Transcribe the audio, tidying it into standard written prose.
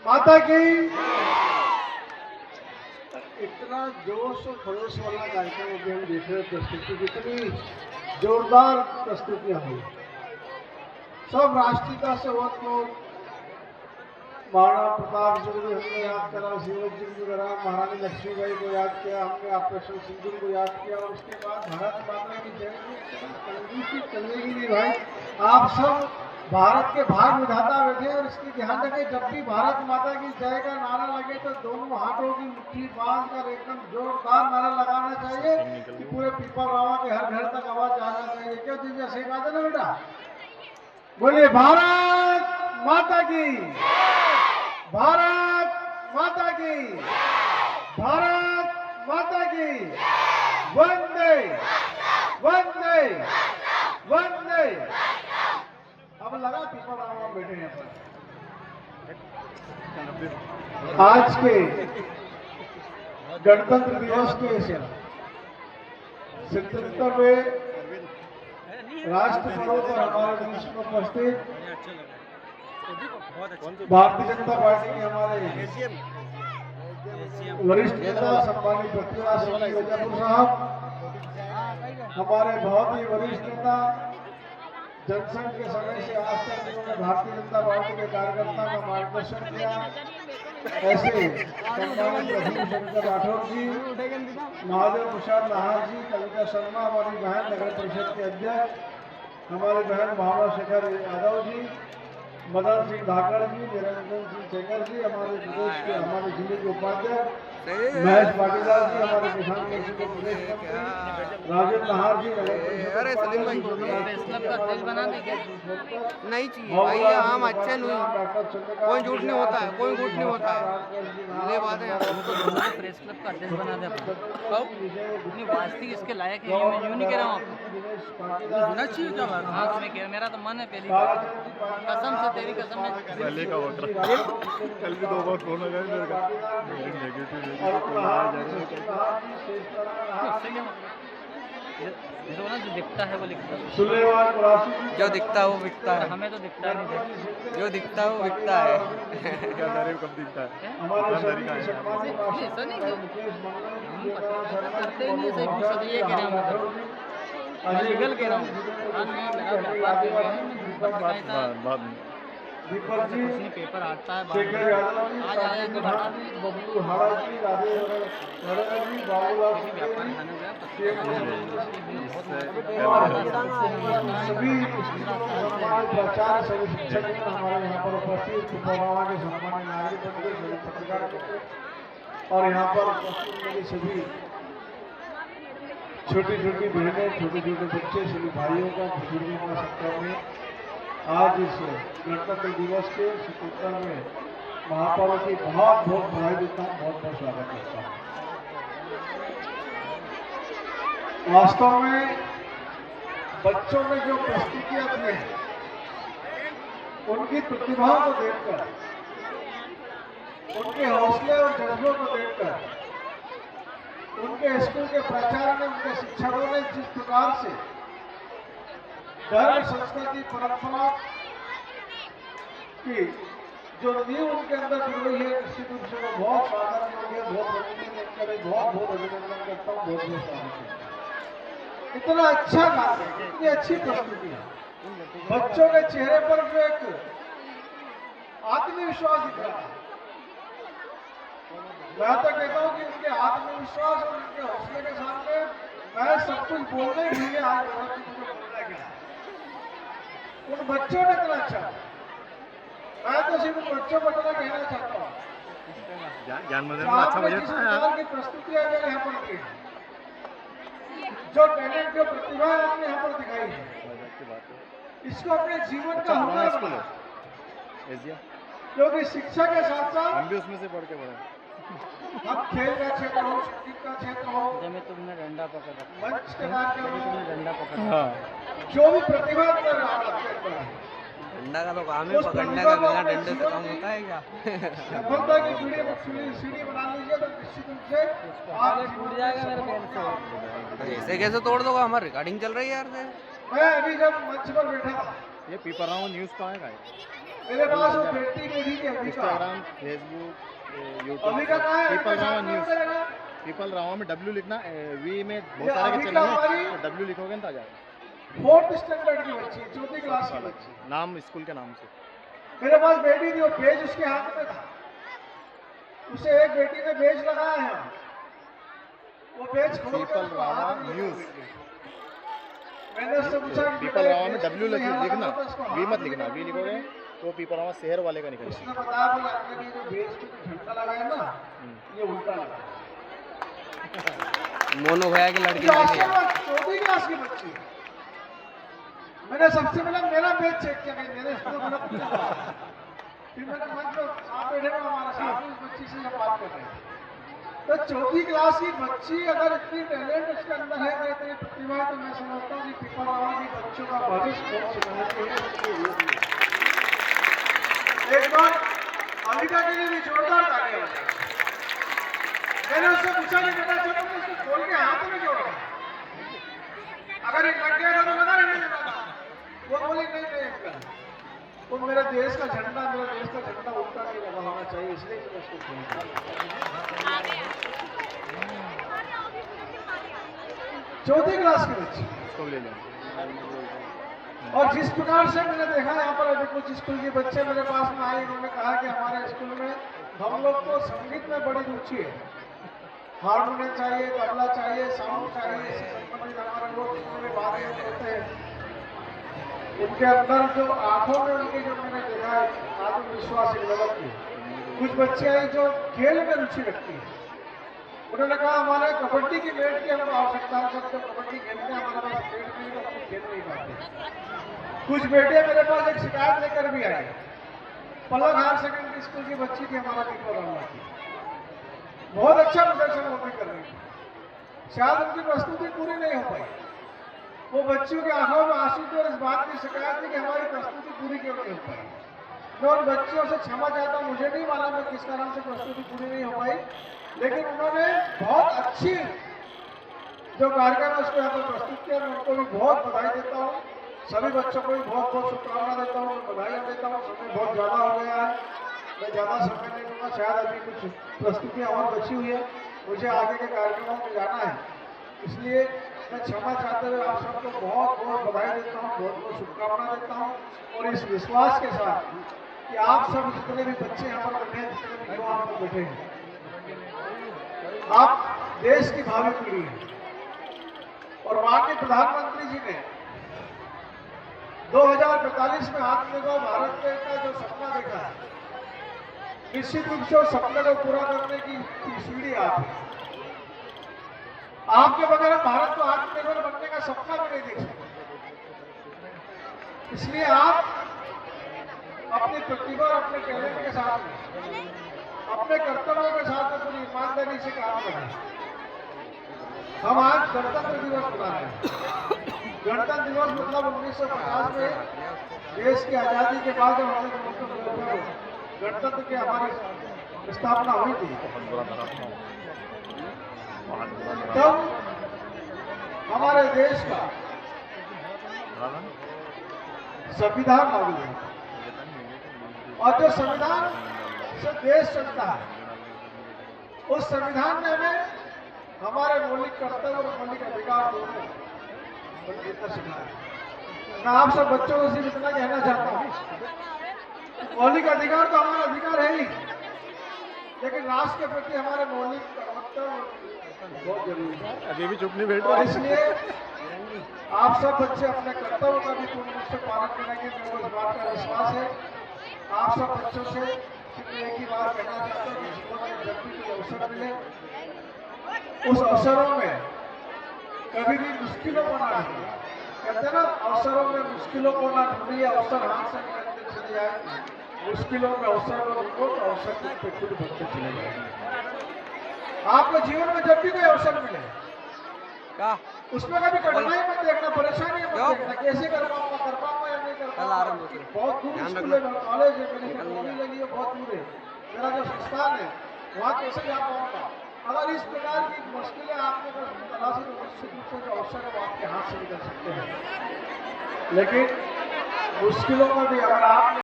माता की इतना जोश और खरोश वाला कार्यक्रम अभी हम देख रहे हैं। प्रस्तुति कितनी जोरदार प्रस्तुतियां हुई। सब राष्ट्रीयता से वो तो महाराणा प्रताप जी को हमने याद करा, शिवाजी जी को करा, महारानी लक्ष्मीबाई को याद किया, हमने ऑपरेशन सिंदूर को याद किया और उसके बाद भारत माता की जय की चलेगी नहीं भाई। आप सब भारत के भाग विधाता बैठे और इसकी ध्यान रखें, जब भी भारत माता की जय का नारा लगे तो दोनों हाथों की मुट्ठी बांध कर एकदम जोरदार नारा लगाना चाहिए कि पूरे पीपल रावा के हर घर तक आवाज जाना चाहिए। क्यों दीजिए सही बात है ना बेटा? बोलिए भारत माता की, भारत माता की, भारत माता की, वंदे वंदे वंदे। अब लगा पीपल रावा बैठे हैं पर आज के गणतंत्र दिवस के 77वें राष्ट्र पर्व पर हमारे देश में उपस्थित भारतीय जनता पार्टी के हमारे वरिष्ठ नेता सम्मानित पृथ्वीराज सिंह मिर्जापुर साहब, हमारे बहुत ही वरिष्ठ नेता, जनसंघ के समय से आज तक उन्होंने भारतीय जनता पार्टी के कार्यकर्ता का मार्गदर्शन किया, ऐसे सम्मानित रघु शंकर राठौर जी, महादेव प्रसाद नाहर जी, कविता शर्मा हमारी बहन नगर परिषद के अध्यक्ष, हमारी बहन भावना शेखर यादव जी, मदन सिंह धाकड़ जी, निरंजन सिंह शेखर जी, हमारे प्रदेश के हमारे जिले के उपाध्यक्ष महेश पाटीदार जी, हमारे किसान मोर्चे के प्रदेश मंत्री राजेंद्र नाहर जी, अरे सलीम भाई क्लब का तेज बनाने के नहीं चाहिए भाई, ये आम अच्छे नहीं, कोई झूठ नहीं होता है, कोई झूठ नहीं होता है, ये बात है। प्रेस क्लब का अध्यक्ष बना दे अपनी वास्ती इसके लायक है, मैं यूं नहीं कह रहा हूँ आपको होना चाहिए क्या बात। हाँ तुम्हें कह, मेरा तो मन है पहली कसम से, तेरी कसम में पहले का वक्त कल भी 2 बार फोन लगा मेरे का नेगेटिव जो दिखता है वो लिखता है, जो दिखता है वो बिकता है, हमें तो दिखता नहीं, जो दिखता है वो बिकता है। क्या दारे कब दिखता है? ऐसा नहीं करते ही नहीं, सही पूछो तो ये कह रहा हूँ, लीगल कह रहा हूँ। दीपक जी, पेपर आता है शेखर यादव जी, आज आया कि बड़ा बबलू हाड़ा जी, राधे जी, बाबूलाल व्यापार खाने गया सभी प्रचार सभी शिक्षक हमारे यहाँ पर उपस्थित पिपलवाड़ा के सम्मानित नागरिक सभी पत्रकार और यहाँ पर उपस्थित मेरे सभी छोटी छोटी बहनें, छोटे छोटे बच्चे, सभी भाइयों का, बुजुर्गों का सत्कार में आज इस गणतंत्र दिवस के 77वें महापर्व की बहुत बहुत बधाई देता हूँ, बहुत बहुत स्वागत करता हूँ। वास्तव में बच्चों में जो प्रस्तुतियां दी हैं, उनकी प्रतिभा को देखकर, उनके हौसले और जज्बों को देखकर, उनके स्कूल के प्राचार्य ने, उनके शिक्षकों ने जिस प्रकार से धर्म, संस्कृति, परंपरा की जो नींव उनके अंदर जुड़ रही है, निश्चित रूप से वो बहुत स्वागत योग्य, बहुत अभिनंदन करे, बहुत बहुत अभिनंदन करता हूँ, बहुत बहुत स्वागत है। इतना अच्छा काम है, इतनी अच्छी प्रस्तुति है, बच्चों के चेहरे पर जो एक आत्मविश्वास दिख रहा है, मैं तो कहता हूँ कि उनके आत्मविश्वास और उनके हौसले के सामने मैं सब कुछ बोलने के लिए आज बोलना गया। उन बच्चों ने इतना अच्छा, मैं तो सिर्फ उन बच्चों को इतना कहना चाहता हूँ, ज्ञान मंदिर में अच्छा बजट है, की प्रस्तुतियां मैंने यहाँ पर की, जो टैलेंट, जो प्रतिभा आपने यहाँ पर दिखाई है, इसको अपने जीवन का हुनर बनाओ, क्योंकि शिक्षा के साथ साथ हम भी उसमें से पढ़ के बढ़े। हम खेल का क्षेत्र हो, संगीत का क्षेत्र हो, जब तुमने डंडा पकड़ा, मंच के कार्यक्रम हो, डंडा पकड़ा, जो भी प्रतिभा कर रहा है, डंडा का तो काम है, पकड़ने का बिना डंडे से काम होता है क्या? सफलता की सीढ़ी बना लीजिए तो निश्चित रूप से आप टूट जाएगा मेरे पैर से। ऐसे कैसे तोड़ दोगे? हमारी रिकॉर्डिंग चल रही है यार। मैं अभी जब मंच पर बैठा था, ये पीपराव न्यूज़ कहाँ है? मेरे पास वो बेटी मेरी की अभी का इंस्टाग्राम, फेसबुक, अभी यूट्यूब, का कहाँ है? अभी पीपल का रामा साथ में न्यूज़। करेगा? पीपल रामा में W लिखना, वी में बहुत ये सारे के अभी चैनल का हैं, हमारी तो W लिखोगे तो आ जाएगा। 4th स्टैंडर्ड की बच्ची है, 4th क्लास की बच्ची। नाम स्कूल के नाम से। मेरे पास बेटी थी, वो पेज उसके हाथ में था, उसे एक बेटी ने पेज लगाया है, वो पेज खोल कर पीपल उसको रामा हाथ में न्यूज़। मैंने उससे पूछा कि पीपल रामा में पेज W किसने यहाँ लिखना, लगा था, उसको वी हाथ मत में लिखना, वी लिखना। लिखोगे तो पीपल रामा शहर वाले का निकलेगा। उसने बताया बोला अपने लिए जो पेज पे झंडा लगाया ना, ये उल्टा लगा। मोनो भैया की लड़की जो लगी है। 4th क्लास की बच्ची है। मैंने सबसे पहले मेरा पेज चेक किया, मेरे स्कूल में पूछा, फिर मैंने मंच पर साथ बैठे हुए हमारे साथ उस बच्ची से जब बात कर रहे थे, तो 4th क्लास की बच्ची अगर इतनी टैलेंट उसके अंदर है, अगर इतनी प्रतिभा है, तो मैं समझता हूँ कि पीपल रामा की बच्चों का भविष्य बहुत सुनहरी है। एक बार अमिता के लिए भी जोरदार तालियां बजाएं। मैंने उससे पूछा कि बेटा जब तुम उसको खोल के हाथ में जोड़ा, अगर एक लग गया तो बता नहीं देता। वो बोली नहीं, वो मेरे देश का झंडा उल्टा नहीं लगा होना चाहिए, इसलिए मैंने उसको खोला। 4th क्लास की बच्ची, उसको ले लें। और जिस प्रकार से मैंने देखा यहाँ पर अभी कुछ स्कूल के बच्चे मेरे पास में आए, उन्होंने कहा कि हमारे स्कूल में हम लोग को संगीत में बड़ी रुचि है, हारमोनियम चाहिए, तबला चाहिए, साउंड चाहिए, इससे संबंधित हमारे लोग जितने भी बातें होते हैं, उनके अंदर जो आंखों में उनके जो मैंने देखा है आत्मविश्वास एक लेवल की। कुछ बच्चे हैं जो खेल में रुचि रखती है, उन्होंने कहा हमारे कबड्डी की मैट की हमको आवश्यकता है, जब कबड्डी खेलते हैं हमारे पास मैट नहीं तो हम खेल नहीं पाते। कुछ बेटे मेरे पास एक शिकायत लेकर भी आए, पलक हायर सेकेंडरी स्कूल की बच्ची थी हमारा पीपल रामा की, बहुत अच्छा प्रदर्शन वो भी कर रही थी, शायद उनकी प्रस्तुति पूरी नहीं हो पाई, वो बच्चियों के आंखों में आंसू थे और इस बात की शिकायत थी कि हमारी प्रस्तुति पूरी क्यों नहीं हो पाई। मैं उन बच्चियों से क्षमा चाहता हूँ, मुझे नहीं मालूम मैं किस कारण से प्रस्तुति पूरी नहीं हो पाई, लेकिन उन्होंने बहुत अच्छी जो कार्यक्रम है उसको यहाँ पर प्रस्तुत किया। मैं उनको भी बहुत बधाई देता हूँ, सभी बच्चों को भी बहुत बहुत शुभकामना देता हूँ, बधाई देता हूँ। समय बहुत ज़्यादा हो गया है, मैं ज़्यादा समय नहीं दूंगा, शायद अभी कुछ प्रस्तुतियाँ और बची हुई है, मुझे आगे के कार्यक्रमों में जाना है, इसलिए मैं क्षमा चाहते हुए आप सबको बहुत बहुत बधाई देता हूँ, बहुत बहुत शुभकामना देता हूँ, और इस विश्वास के साथ कि आप सब जितने भी बच्चे यहाँ पर बैठे हैं, जितने भी युवा यहाँ पर बैठे हैं, आप देश की भावी पीढ़ी है। और माननीय प्रधानमंत्री जी ने 2045 में आत्मनिर्भर भारत का जो सपना देखा है, निश्चित रूप से उस सपने को पूरा करने की सीढ़ी आप है। आपके बगैर हम भारत को आत्मनिर्भर बनने का सपना भी नहीं देख सकते, इसलिए आप अपनी प्रतिभा और अपने टैलेंट के साथ में, अपने कर्तव्यों के साथ में पूरी ईमानदारी से काम करें। हम आज गणतंत्र दिवस मना रहे हैं। गणतंत्र दिवस मतलब 1950 में देश की आज़ादी के बाद जब हमने गणतंत्र की हमारी स्थापना हुई थी, तब हमारे देश का संविधान लागू हुआ, और जो संविधान से देश चलता है, उस संविधान ने हमें हमारे मौलिक कर्तव्य और मौलिक अधिकार दोनों सिखाया। मैं आप सब बच्चों को सिर्फ इतना कहना चाहता हूँ, मौलिक अधिकार तो हमारा अधिकार है ही, लेकिन राष्ट्र के प्रति हमारे मौलिक कर्तव्य बहुत जरूरी है। अभी भी चुप नहीं बैठ रहा, और इसलिए आप सब बच्चे अपने कर्तव्यों का भी पूर्ण रूप से पालन करेंगे, मेरे को इस बात का विश्वास है। आप सब बच्चों से सिर्फ एक ही बात कहना चाहता हूँ कि जीवन में जब भी कोई अवसर मिले, उस अवसरों में कभी भी मुश्किलों को ना ढूंढिए। कहते हैं ना, अवसरों में मुश्किलों को ना ढूंढिए, अवसर हाथ से निकलते चले जाए। मुश्किलों में अवसर को ढूंढो तो अवसर पे खुद बनते चले जाए। आपको जीवन में जब भी कोई अवसर मिले, उसमें कभी कठिनाई मत देखना, परेशानी मत देखना, कैसे कर पाऊंगा या नहीं कर पाऊंगा। बहुत दूर स्कूल है, कॉलेज है, मेरी नौकरी लगी है, बहुत दूर है, मेरा जो संस्थान है वहाँ कैसे जा पाऊंगा। अगर इस प्रकार की मुश्किलें आपने तलाशी तो निश्चित रूप से जो अवसर है वो आपके हाथ से निकल सकते हैं, लेकिन मुश्किलों में भी अगर आप